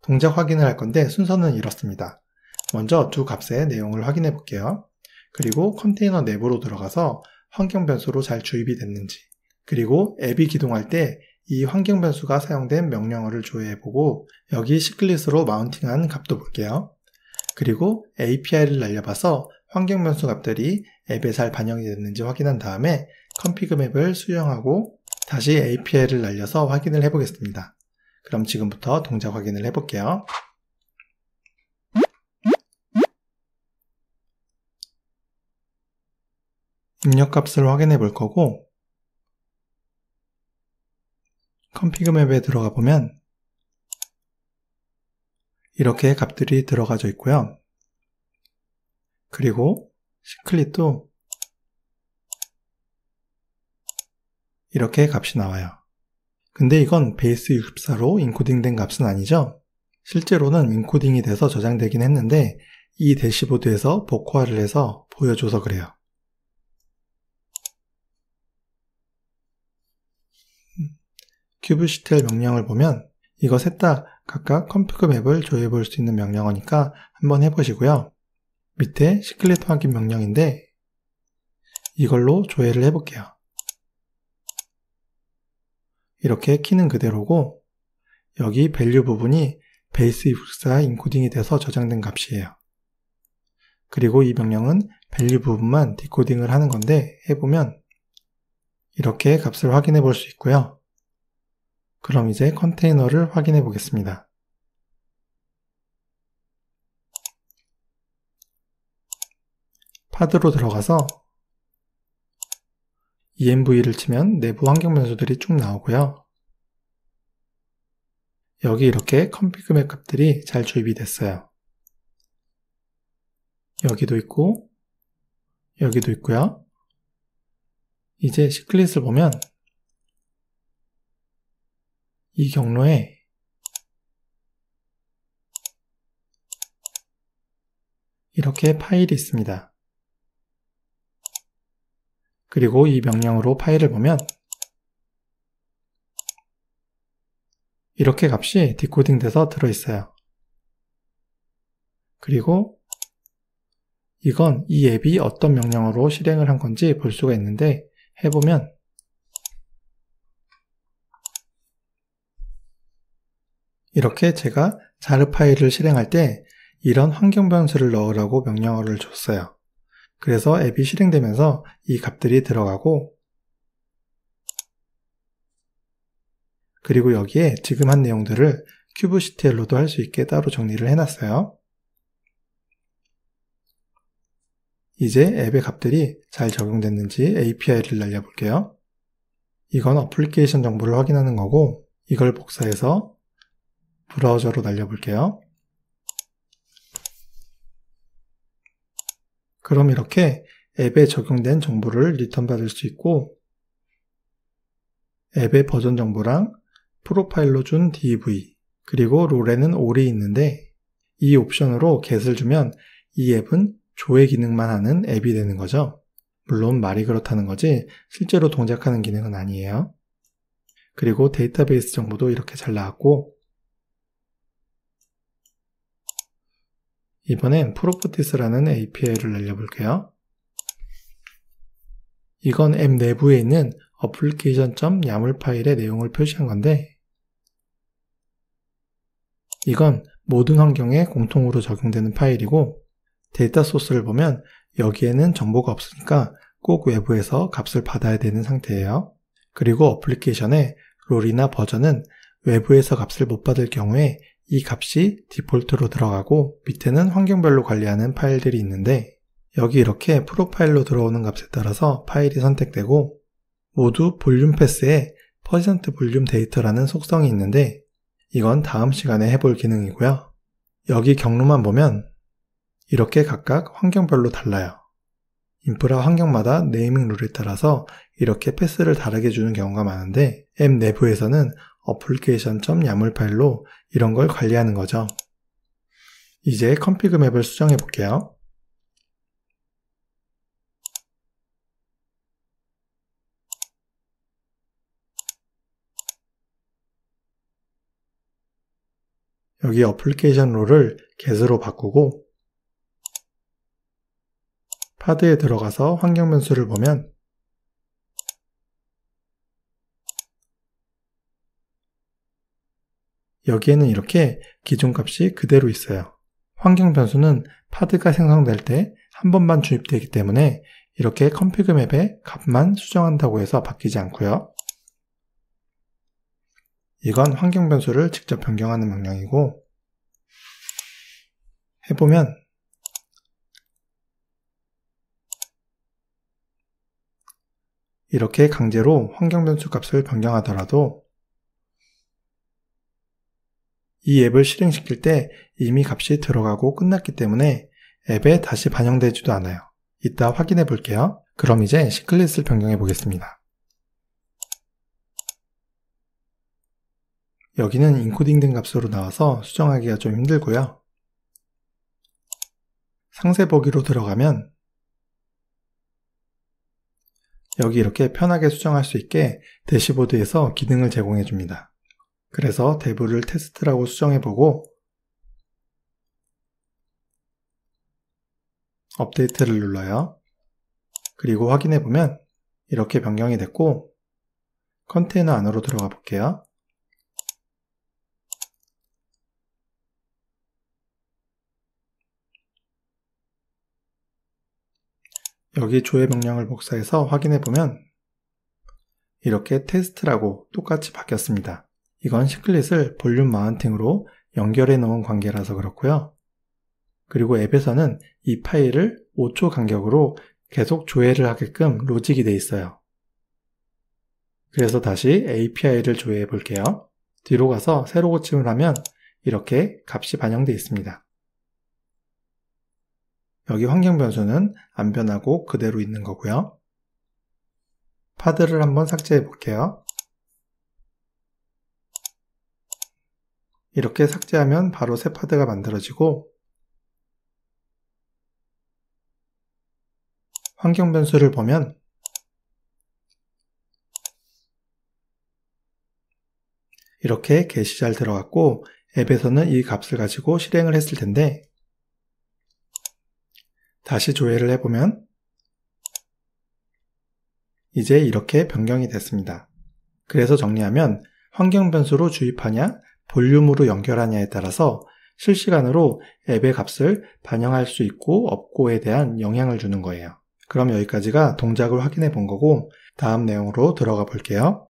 동작 확인을 할 건데 순서는 이렇습니다. 먼저 두 값의 내용을 확인해 볼게요. 그리고 컨테이너 내부로 들어가서 환경 변수로 잘 주입이 됐는지, 그리고 앱이 기동할 때 이 환경 변수가 사용된 명령어를 조회해보고 여기 시클릿으로 마운팅한 값도 볼게요. 그리고 API를 날려봐서 환경 변수 값들이 앱에 잘 반영이 됐는지 확인한 다음에 config 맵을 수정하고 다시 API를 날려서 확인을 해보겠습니다. 그럼 지금부터 동작 확인을 해볼게요. 입력값을 확인해 볼 거고, config 맵에 들어가 보면 이렇게 값들이 들어가져 있고요. 그리고 시클릿도 이렇게 값이 나와요. 근데 이건 베이스 64로 인코딩된 값은 아니죠? 실제로는 인코딩이 돼서 저장되긴 했는데 이 대시보드에서 복호화를 해서 보여줘서 그래요. kubectl 명령을 보면 이거 셋 다 각각 config 맵을 조회해 볼 수 있는 명령어니까 한번 해보시고요. 밑에 시클릿 확인 명령인데 이걸로 조회를 해볼게요. 이렇게 키는 그대로고 여기 밸류 부분이 베이스 64 인코딩이 돼서 저장된 값이에요. 그리고 이 명령은 밸류 부분만 디코딩을 하는 건데 해보면 이렇게 값을 확인해 볼 수 있고요. 그럼 이제 컨테이너를 확인해 보겠습니다. 파드로 들어가서 env를 치면 내부 환경 변수들이 쭉 나오고요. 여기 이렇게 config 맵 값들이 잘 주입이 됐어요. 여기도 있고 여기도 있고요. 이제 시클릿을 보면 이 경로에 이렇게 파일이 있습니다. 그리고 이 명령으로 파일을 보면 이렇게 값이 디코딩 돼서 들어있어요. 그리고 이건 이 앱이 어떤 명령어로 실행을 한 건지 볼 수가 있는데 해보면 이렇게 제가 자르 파일을 실행할 때 이런 환경 변수를 넣으라고 명령어를 줬어요. 그래서 앱이 실행되면서 이 값들이 들어가고 그리고 여기에 지금 한 내용들을 kubectl로도 할 수 있게 따로 정리를 해놨어요. 이제 앱의 값들이 잘 적용됐는지 API를 날려볼게요. 이건 어플리케이션 정보를 확인하는 거고 이걸 복사해서 브라우저로 날려볼게요. 그럼 이렇게 앱에 적용된 정보를 리턴 받을 수 있고 앱의 버전 정보랑 프로파일로 준 DV 그리고 롤에는 all이 있는데 이 옵션으로 get을 주면 이 앱은 조회 기능만 하는 앱이 되는 거죠. 물론 말이 그렇다는 거지 실제로 동작하는 기능은 아니에요. 그리고 데이터베이스 정보도 이렇게 잘 나왔고 이번엔 properties라는 API를 날려볼게요. 이건 앱 내부에 있는 application.yaml 파일의 내용을 표시한 건데 이건 모든 환경에 공통으로 적용되는 파일이고 데이터 소스를 보면 여기에는 정보가 없으니까 꼭 외부에서 값을 받아야 되는 상태예요. 그리고 어플리케이션의 롤이나 버전은 외부에서 값을 못 받을 경우에 이 값이 디폴트로 들어가고 밑에는 환경별로 관리하는 파일들이 있는데 여기 이렇게 프로파일로 들어오는 값에 따라서 파일이 선택되고 모두 볼륨 패스에 %볼륨 데이터라는 속성이 있는데 이건 다음 시간에 해볼 기능이고요. 여기 경로만 보면 이렇게 각각 환경별로 달라요. 인프라 환경마다 네이밍 룰에 따라서 이렇게 패스를 다르게 주는 경우가 많은데 앱 내부에서는 application.yaml 파일로 이런 걸 관리하는 거죠. 이제 config 맵을 수정해 볼게요. 여기 어플리케이션 롤을 get으로 바꾸고 파드에 들어가서 환경 변수를 보면 여기에는 이렇게 기존 값이 그대로 있어요. 환경 변수는 파드가 생성될 때 한 번만 주입되기 때문에 이렇게 config 맵에 값만 수정한다고 해서 바뀌지 않고요. 이건 환경 변수를 직접 변경하는 명령이고 해보면 이렇게 강제로 환경 변수 값을 변경하더라도 이 앱을 실행시킬 때 이미 값이 들어가고 끝났기 때문에 앱에 다시 반영되지도 않아요. 이따 확인해 볼게요. 그럼 이제 시클릿을 변경해 보겠습니다. 여기는 인코딩된 값으로 나와서 수정하기가 좀 힘들고요. 상세 보기로 들어가면 여기 이렇게 편하게 수정할 수 있게 대시보드에서 기능을 제공해 줍니다. 그래서 대부를 테스트라고 수정해보고 업데이트를 눌러요. 그리고 확인해보면 이렇게 변경이 됐고 컨테이너 안으로 들어가 볼게요. 여기 조회 명령을 복사해서 확인해보면 이렇게 테스트라고 똑같이 바뀌었습니다. 이건 시클릿을 볼륨 마운팅으로 연결해 놓은 관계라서 그렇고요. 그리고 앱에서는 이 파일을 5초 간격으로 계속 조회를 하게끔 로직이 되어 있어요. 그래서 다시 API를 조회해 볼게요. 뒤로 가서 새로 고침을 하면 이렇게 값이 반영되어 있습니다. 여기 환경 변수는 안 변하고 그대로 있는 거고요. 파드를 한번 삭제해 볼게요. 이렇게 삭제하면 바로 새 파드가 만들어지고 환경 변수를 보면 이렇게 get이 잘 들어갔고 앱에서는 이 값을 가지고 실행을 했을 텐데 다시 조회를 해보면 이제 이렇게 변경이 됐습니다. 그래서 정리하면 환경 변수로 주입하냐 볼륨으로 연결하냐에 따라서 실시간으로 앱의 값을 반영할 수 있고 없고에 대한 영향을 주는 거예요. 그럼 여기까지가 동작을 확인해 본 거고 다음 내용으로 들어가 볼게요.